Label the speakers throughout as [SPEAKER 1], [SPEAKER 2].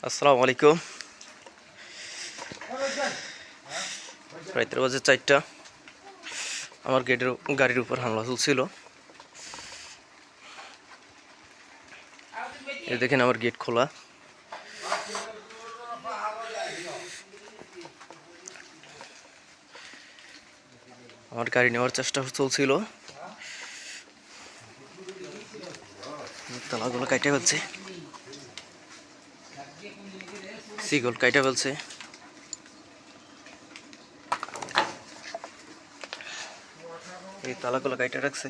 [SPEAKER 1] আসসালামু আলাইকুম। রাতের বাজে 4টা। আমার গাড়ির উপর হামলা চলছিল। এই দেখেন আমার গেট খোলা। আমার গাড়ি নেওয়ার চেষ্টা চলছিল। তালাগুলো কাইটে ফেলছে, সিগল কাইটে ফেলছে। এই তালাগুলো কাইটে রাখছে।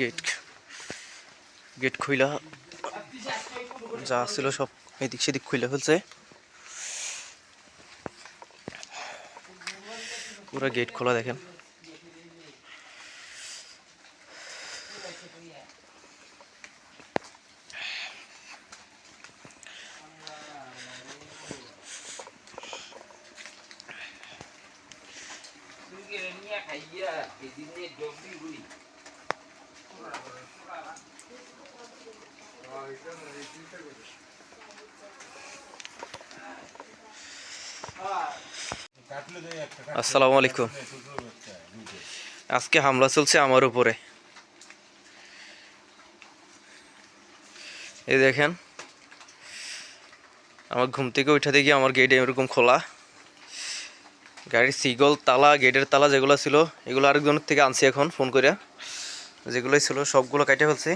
[SPEAKER 1] গেট গেট খুইলা যা ছিল সব এদিক সেদিক খুইলা ফেলছে। পুরো গেট খোলা দেখেন। আসসালামু আলাইকুম। আজকে হামলা চলছে আমার উপরে। এই দেখেন, আমার ঘুম থেকে উঠে দেখি আমার গেট এরকম খোলা। গাড়ির সিগল তালা, গেটের তালা যেগুলো ছিল এগুলো আরেকজনের থেকে আনছি এখন ফোন করে। যেগুলোই ছিল সবগুলো কাটে ফেলছে।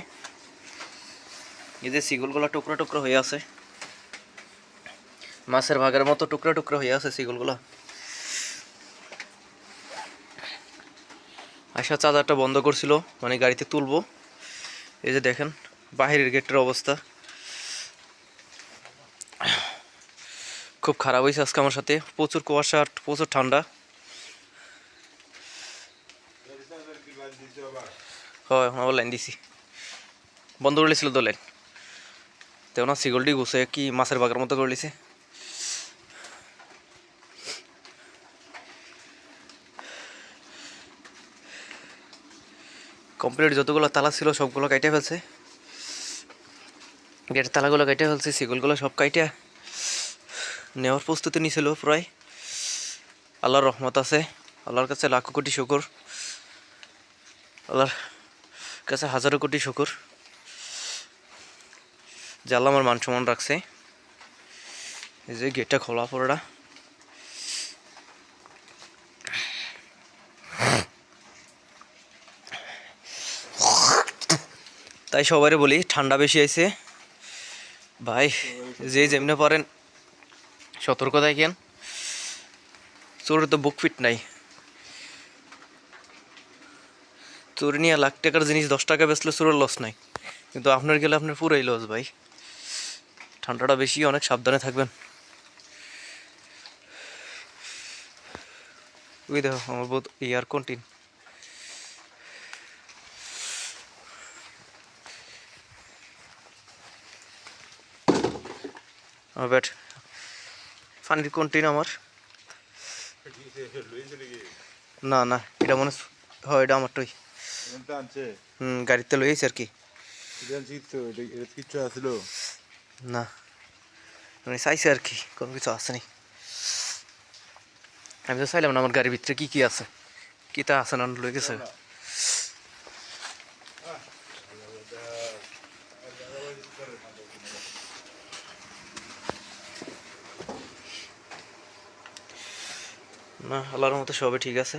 [SPEAKER 1] এই যে সিগলগুলো টুকরো টুকরো হয়ে আছে, মাছের ভাগের মতো টুকরো টুকরো হয়ে আছে সিগলগুলো। আশা চার্জারটা বন্ধ করছিল, মানে গাড়িতে তুলবো। এই যে দেখেন বাহিরের গেটের অবস্থা খুব খারাপ হয়েছে আজকে আমার সাথে। প্রচুর কুয়াশা আর প্রচুর ঠান্ডা। হয় আমার লাইন দিছি, বন্ধ করে ছিল তো লাইন। তো না সিগলটি ঘুষে কি মাছের বাগার মতো করে লিছে। কমপ্লিট যতগুলো তালা ছিল সবগুলো কাইটে ফেলছে। গেটের তালাগুলো কাইটে ফেলছে, সিগলগুলো সব কাইটে নেওয়ার প্রস্তুতি নিয়েছিল প্রায়। আল্লাহর রহমত আছে, আল্লাহর কাছে লাখো কোটি শুকর, আল্লাহর কাছে হাজারো কোটি শুকর যে আল্লাহ আমার মান সম্মান রাখছে। এই যে গেটটা খোলা পড়া। তাই সবাই বলি ঠান্ডা বেশি আইছে ভাই, যে যেমনি পারেন সতর্ক থাকেন। চোরের তো বুক ফিট নাই। চোরে নিয়ে লাখ টাকার জিনিস 10 টাকা বেচলে চোরের লস নাই, কিন্তু আপনার গেলে আপনার পুরাই লস ভাই। ঠান্ডাটা বেশি, অনেক সাবধানে থাকবেন। ওই দেখো আমার বহুত এয়ার কন্টিন। আমার ব্যাট পানির কন্টিন আমার। না না, এটা মনে হয় এটা আমারটাই। গাড়িতে লইয়েছি আর কি। না মানে চাইছে আর কি, কোনো কিছু আসেনি। আমি তো চাইলাম না আমার গাড়ির ভিতরে কি কি আছে, কি তা আছে না লই গেছে। না আল্লাহর মতো সবই ঠিক আছে।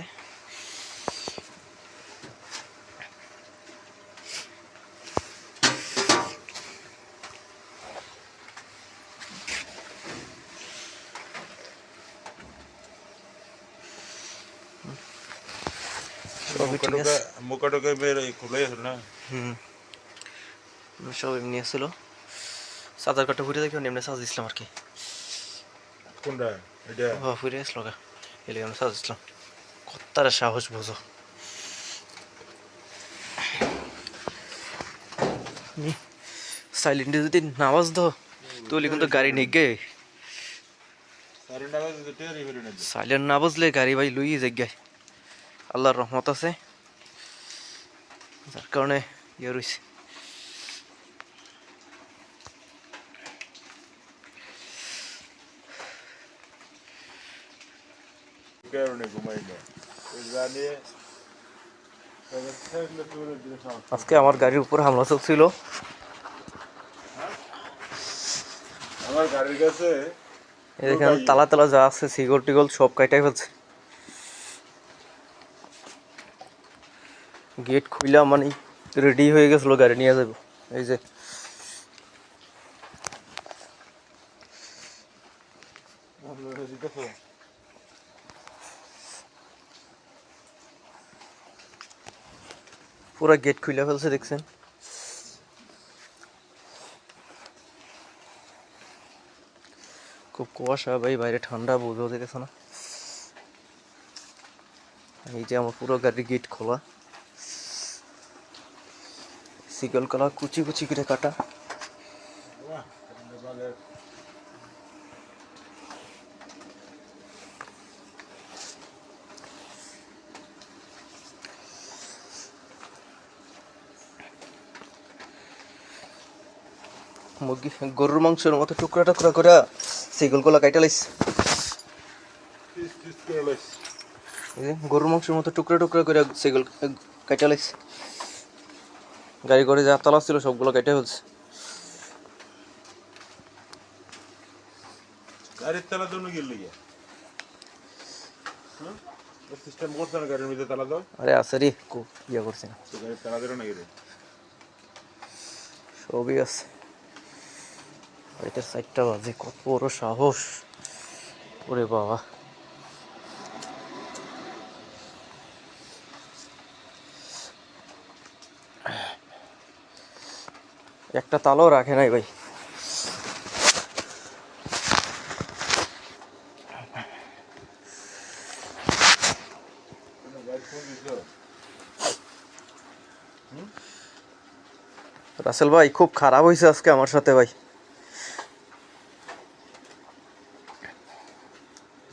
[SPEAKER 1] সবই ঠিক আছে। সব এমনি আসছিল। চার্জার কাটটা ঘুরে দেখি এমনি চার্জ দিছিলাম আর কি। ঘুরে আসলো গা, এলে আমি চার্জ দিছিলাম। কত্তার সাহস বোঝো। সাইলেন্টে যদি নামাজ দো তুলি কিন্তু গাড়ি নিগে। সাইলেন্ট না বুঝলে গাড়ি ভাই লুই জায়গায়। আল্লাহর রহমত আছে। যার কারণে ইয়ে রয়েছে। আজকে আমার গাড়ির উপর হামলা চলছিল।
[SPEAKER 2] আমার গাড়ির কাছে
[SPEAKER 1] এখানে তালা তালা যা আছে সিগল টিগল সব কাইটাই ফেলছে। গেট খুইলা মানে রেডি হয়ে গেছিল গাড়ি নিয়ে যাবো। এই যে পুরা গেট খুইলা ফেলছে দেখছেন। খুব কুয়াশা ভাই, বাইরে ঠান্ডা বোঝাও যেতেছে না। এই যে আমার পুরো গাড়ির গেট খোলা, সিগল কলা কুচি কুচি করে কাটা। মুরগি গরুর মাংসের মতো টুকরা টুকরা করে সিগল কলা কাইটা লাইছে। এই যে গরুর মাংসের মতো টুকরা টুকরা করে সিগল কাইটা লাইছে। গাড়ি করে যা তালা ছিল সবগুলো কেটে ফেলছে।
[SPEAKER 2] গাড়ির তালা তো গেল গিয়া সিস্টেম করছে না গাড়ির মধ্যে তালা দাও।
[SPEAKER 1] আরে আছে রে, খুব ইয়া করছে না,
[SPEAKER 2] গাড়ির তালা দিল নাকি রে?
[SPEAKER 1] সবই আছে। এটা 4টা বাজে, কত বড় সাহস! ওরে বাবা, একটা তালাও রাখে নাই ভাই। রাসেল ভাই খুব খারাপ হয়েছে আজকে আমার সাথে ভাই।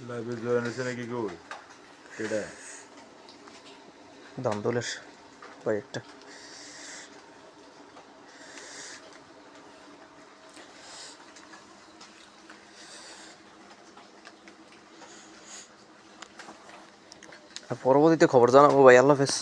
[SPEAKER 2] লাইভে জয়েন হয়েছে নাকি কেউ? সেটা
[SPEAKER 1] দান্দলের ভাই একটা। পরবর্তীতে খবর জানাবো ভাই। আল্লাহ হাফেজ।